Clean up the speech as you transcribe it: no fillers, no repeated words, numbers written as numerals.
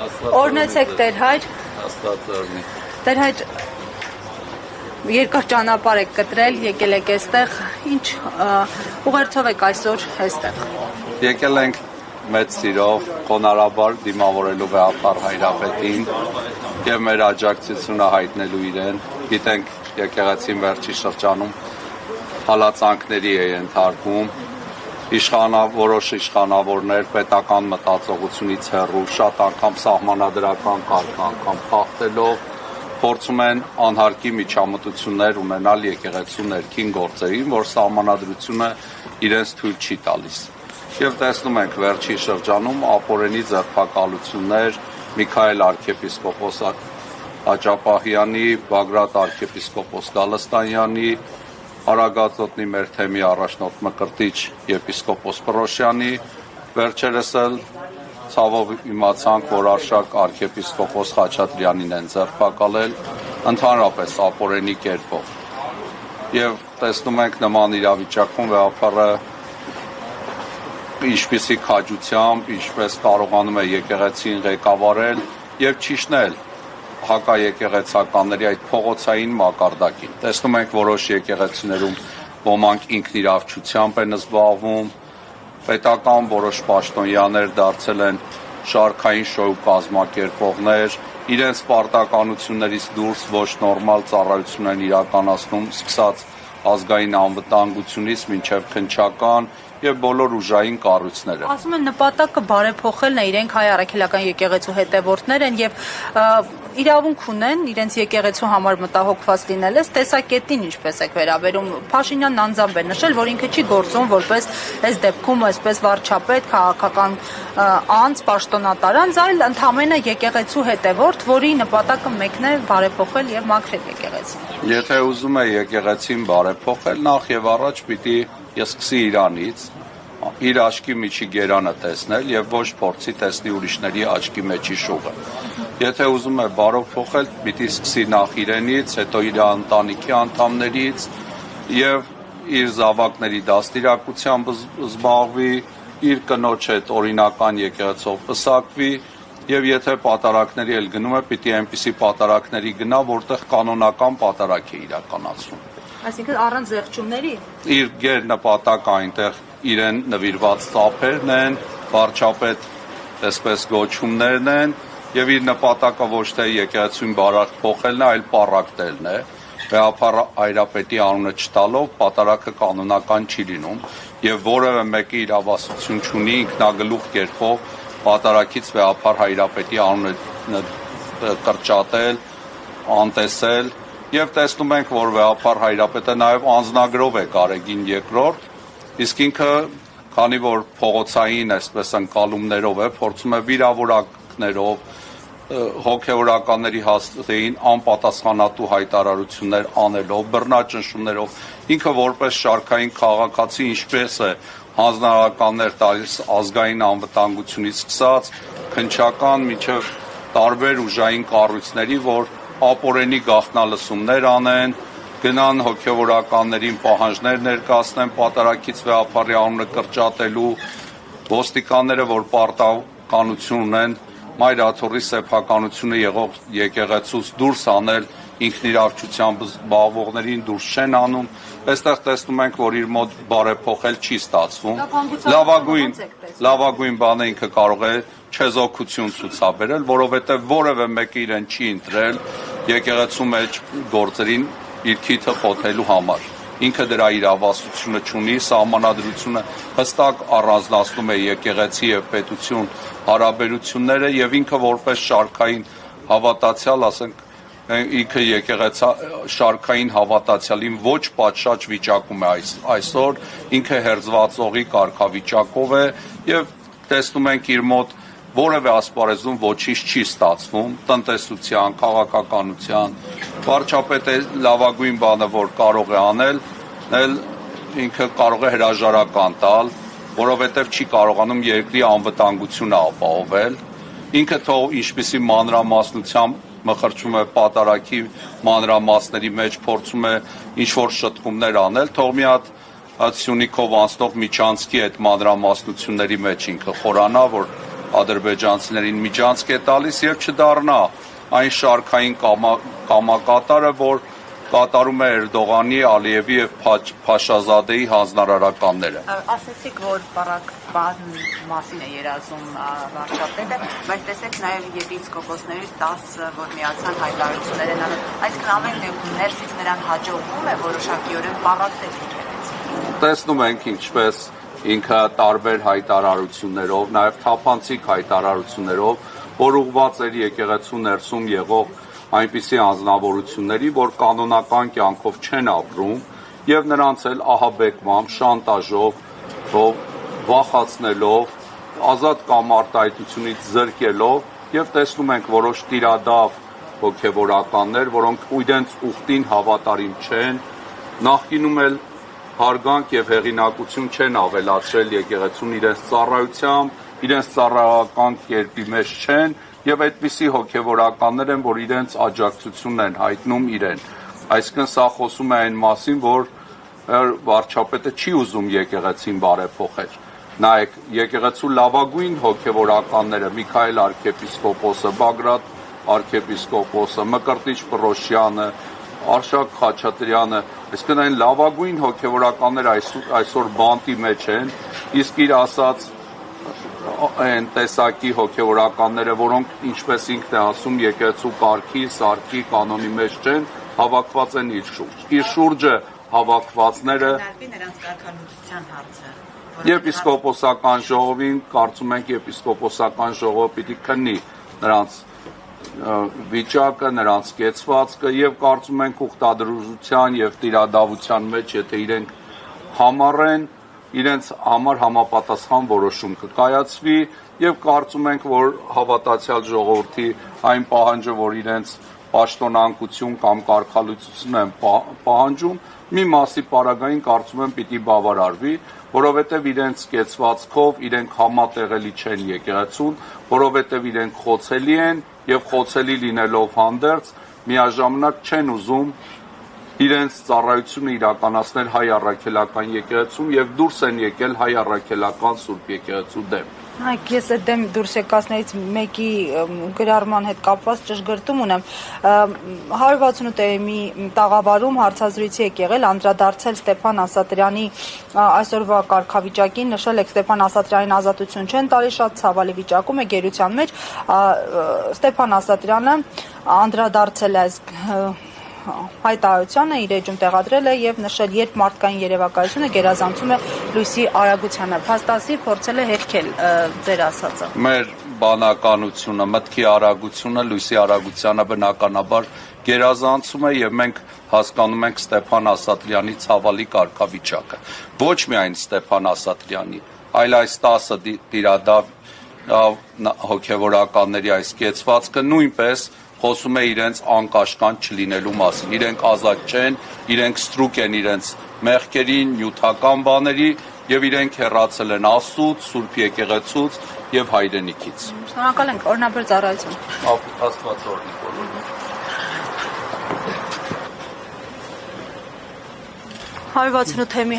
Օրնեցեք Տեր հայր։ Տեր հայր, երկար ճանապարհ եք կտրել, եկել եք այստեղ, ինչ ուղերձով եք այսօր այստեղ։ Եկել ենք մեծ սիրով, խոնարհաբար դիմավորելու վեհապար Հայրապետին եւ մեր աջակցությունը հայտնելու իրեն։ Գիտենք, եկեղեցին վերջի շրջանում հալածանքների է ենթարկվում, որոշ իշխանավորներ պետական մտածողությունից հեռու, շատ անգամ սահմանադրական կարգ անգամ խախտելով փորձում են անհարկի միջամտություններ ունենալ եկեղեցու ներքին գործերին, որ սահմանադրությունը իրենց թույլ չի տալիս։ Եվ տեսնում ենք վերջի շրջանում ապօրինի ձերբակալություններ Միքայել arczepiskopos Աջապահյանի, Բագրատ arczepiskopos Գալստանյանի, Արագածոտնի մեր թեմի առաջնորդ Մկրտիչ եպիսկոպոս Պրոշյանի, վերջերս էլ ցավով իմացանք, որ Արշակ arczepiskopos Խաչատրյանին են ձերբակալել ընդհանրապես ապօրինի կերպով։ Եվ տեսնում ենք նման իրավիճակում վեհապարը ինչպիսի քաջությամբ, ինչպես կարողանում է եկեղեցին ղեկավարել եւ ճիշտնել հակաեկեղեցականների այդ փողոցային մակարդակին։ Տեսնում ենք որոշ եկեղեցիներում ոմանք ինքնիրավչությամբ են զբաղվում, պետական որոշ պաշտոնյաներ դարձել են շարքային շոու կազմակերպողներ, իրենց պարտականություններից դուրս ոչ նորմալ ծառայություն են իրականացնում, սկսած ազգային անվտանգությունից մինչև քննչական եւ բոլոր ուժային կառույցները։ Ասում են նպատակը բարեփոխելն է, իրենք հայ առաքելական եկեղեցու հետևորդներ են եւ իրավունք ունեն իրենց եկեղեցու համար մտահոգված լինել, տեսակետին ինչպես եք վերաբերում։ Փաշինյանն անձամբ է նշել, որ ինքը չի գործում որպես այս դեպքում այսպես վարչապետ, քաղաքական անձ, պաշտոնատարանձ, այլ ընդամենը եկեղեցու հետևորդ, որի նպատակը մեկն է բարեփոխել եւ մաքրել եկեղեցին։ Եթե ուզում է եկեղեցին բարեփոխել, նախ եւ առաջ պիտի սկսի իրանից, իր աչքի միջի գերանը տեսնել եւ ոչ փորձի տեսնի ուրիշների աչքի մեջի շուղը։ Եթե ուզում է բարեփոխել, պիտի սկսի նախ իրենից, հետո իր ընտանիքի անդամներից եւ իր զավակների դաստիարակությամբ զբաղվի, իր կնոջ հետ օրինական եկեղեցով պսակվի եւ եթե պատարակների էլ գնում է, պիտի այնպիսի պատարակների գնա, որտեղ կանոնական պատարակ է իրականացվում։ Այսինքն առանց զեղչումների։ Իր գեր նպատակը այնտեղ իրեն նվիրված ծափերն են, վարչապետ այսպես գոչումներն են եւ իր նպատակը ոչ թե եկեղեցին բարակ փոխելն է, այլ պառակտելն է։ Վեհապար Հայրապետի անունը չտալով պատարակը կանոնական չի լինում եւ որևէ մեկը իրավասություն չունի ինքնագլուխ կերպով պատարակից վեհապար Հայրապետի անունը կրճատել, անտեսել եւ տեսնում ենք, որ վեհապար Հայրապետը նաեւ անձնագրով է Գարեգին II, իսկ ինքը, քանի որ փողոցային այսպես ընկալումներով է, փորձում է վիրավորակներով, հոգեվորականների հաստատին անպատասխանատու հայտարարություններ անելով, բռնաճնշումներով, ինքը որպես շարքային քաղաքացի ինչպես է հանձնարարականներ տալիս ազգային անվտանգությունից սկսած, քննչական մինչև տարբեր ուժային կառույցների, որ ապօրինի գաղտնալսումներ անեն, գնան հոգևորականներին պահանջներ ներկայացնեն պատարակից վեհապարի անունը կրճատելու, ոստիկանները, որ պարտականություն ունեն մայրաթոռի սեփականությունը եղող եկեղեցուց դուրս անել ինքնիրավչությամբ զբաղվողներին դուրս չեն անում, այստեղ տեսնում ենք, որ իր մոտ բարեփոխել չի ստացվում, լավագույն բանը ինքը կարող է չեզոքություն ցուցաբերել, որովհետև որևէ մեկը իրեն չի ընտրել եկեղեցու մեջ գործերին իր քիթը խոթելու համար։ Ինքը դրա իրավասությունը չունի, սահմանադրությունը հստակ առանձնացնում է եկեղեցի եւ պետություն հարաբերությունները եւ ինքը որպես շարքային հավատացյալ, ասենք, ինքը շարքային հավատացյալին ոչ պատշաճ վիճակում է այսօր, ինքը հերձվածողի կարգավիճակով է եւ տեսնում ենք իր մոտ որևէ ասպարեզում ոչինչ չի ստացվում, տնտեսության, քաղաքականության, վարչապետը լավագույն բանը, որ կարող է անել, ինքը կարող է հրաժարական տալ, որովհետև չի կարողանում երկրի անվտանգությունը ապահովել, ինքը թող ինչպիսի մանրամասնությամբ մխրճում է պատարակի մանրամասների մեջ, փորձում է ինչ-որ շտկումներ անել, թող մի հատ Սյունիքով անցնող միջանցքի այդ մանրամասնությունների մեջ ինքը խորանա, որ ադրբեջանցիներին միջանցք է տալիս եւ չդառնա այն շարքային կամակատարը, որ կատարում է Էրդողանի, Ալիևի եւ Փաշազադեի հանձնարարականները։ Ասացիք, որ բարակ մասին է երազում վարչապետը, բայց տեսեք նաեւ եպիսկոպոսների 10, որ միացան հայտարարություններ են անում, այսինքն ամեն դեպքում ներսից նրան հաջողվում է որոշակիորեն բարակտել եկեղեցին։ Տեսնում ենք ինչպես ինքը տարբեր հայտարարություններով, նաեւ թափանցիկ հայտարարություններով, որ ուղղված էր եկեղեցու ներսում եղող այնպիսի անձնավորությունների, որ կանոնական կյանքով չեն ապրում եւ նրանց էլ ահաբեկմամբ, շանտաժով, վախացնելով, ազատ կամ արտահայտությունից զրկելով եւ տեսնում ենք որոշ տիրադավ հոգեվորականներ, որոնք իրենց ուխտին հավատարիմ չեն, նախկինում էլ հարգանք եւ հեղինակություն չեն ավելացրել եկեղեցուն իրենց ծառայությամբ, իրենց ծառայական կերպի մեջ չեն եւ այդպիսի հոգեվորականներ են, որ իրենց աջակցությունն են հայտնում իրեն։ Այսինքն սա խոսում է այն մասին, որ վարչապետը չի ուզում եկեղեցին բարեփոխել։ Նայեք, եկեղեցու լավագույն հոգեվորականները՝ Միքայել arczepiskopos-ը, Բագրատ arczepiskopos-ը, Մկրտիչ Պռոշյանը, Արշակ Խաչատրյանը, այսինքն այն լավագույն հոգեվորականները այսօր բանտի մեջ են, իսկ իր ասած այն տեսակի հոգեվորականները, որոնք ինչպես ինքն է ասում, եկեղեցու կարգի, սարքի, կանոնի մեջ չեն, հավաքված են իր շուրջ։ Իր շուրջը հավաքվածները նրանց կարգանոցության հարցը։ Եպիսկոպոսական ժողովին, կարծում ենք եպիսկոպոսական ժողովը պիտի քննի նրանց վիճակը, նրանց կեցվածքը եւ կարծում ենք ուխտադրության եւ տիրադավության մեջ, եթե իրենք համառեն, իրենց համար համապատասխան որոշում կկայացվի եւ կարծում ենք, որ հավատացյալ ժողովրդի այն պահանջը, որ իրենց պաշտոնանկություն կամ կարգալուծություն են պահանջում, մի մասի պարագային կարծում եմ պիտի բավարարվի, որովհետեւ իրենց կեցվածքով իրենք համատեղելի չեն եկեղեցուն, որովհետեւ իրենք խոցելի են եւ խոցելի լինելով հանդերձ միաժամանակ չեն ուզում իրենց ծառայությունը իրականացնել հայ առաքելական եկեղեցում եւ դուրս են եկել հայ առաքելական Սուրբ եկեղեցու դեմ։ Այ ես այդ դեմ դուրս եկածներից մեկի գրառման հետ կապված ճշգրտում ունեմ 168-ի մի տաղավարում հարցազրույցի եք եղել, անդրադարձել Ստեփան Ասատրյանի այսօրվա կարգավիճակին, նշել եք Ստեփան Ասատրյանին ազատություն չեն տալի, շատ ցավալի վիճակում է գերության մեջ, Ստեփան Ասատրյանը անդրադարձել է հայտարարությանը, իր էջում տեղադրել է եւ նշել, երբ մարդկային երևակայությունը գերազանցում է լույսի արագությանը, փաստացի փորձել է հերքել ձեր ասածը։ Մեր բանականությունը, մտքի արագությունը լույսի արագությանը բնականաբար գերազանցում է եւ մենք հասկանում ենք Ստեփան Ասատրյանի ցավալի կարգավիճակը։ Ոչ միայն Ստեփան Ասատրյանի, այլ այս 10 տիրադավ հոգեվորականների այս կեցվածքը նույնպես խոսում է իրենց անկաշկանդ չլինելու մասին։ Իրենք ազատ չեն, իրենք ստրուկ են իրենց մեղքերին, նյութական բաների եւ իրենք հեռացել են Աստծուց, Սուրբ եկեղեցուց եւ հայրենիքից։ Շնորհակալ ենք, օրհնաբեր ծառայություն։ Աստված օրհնի բոլորին։ 168-ի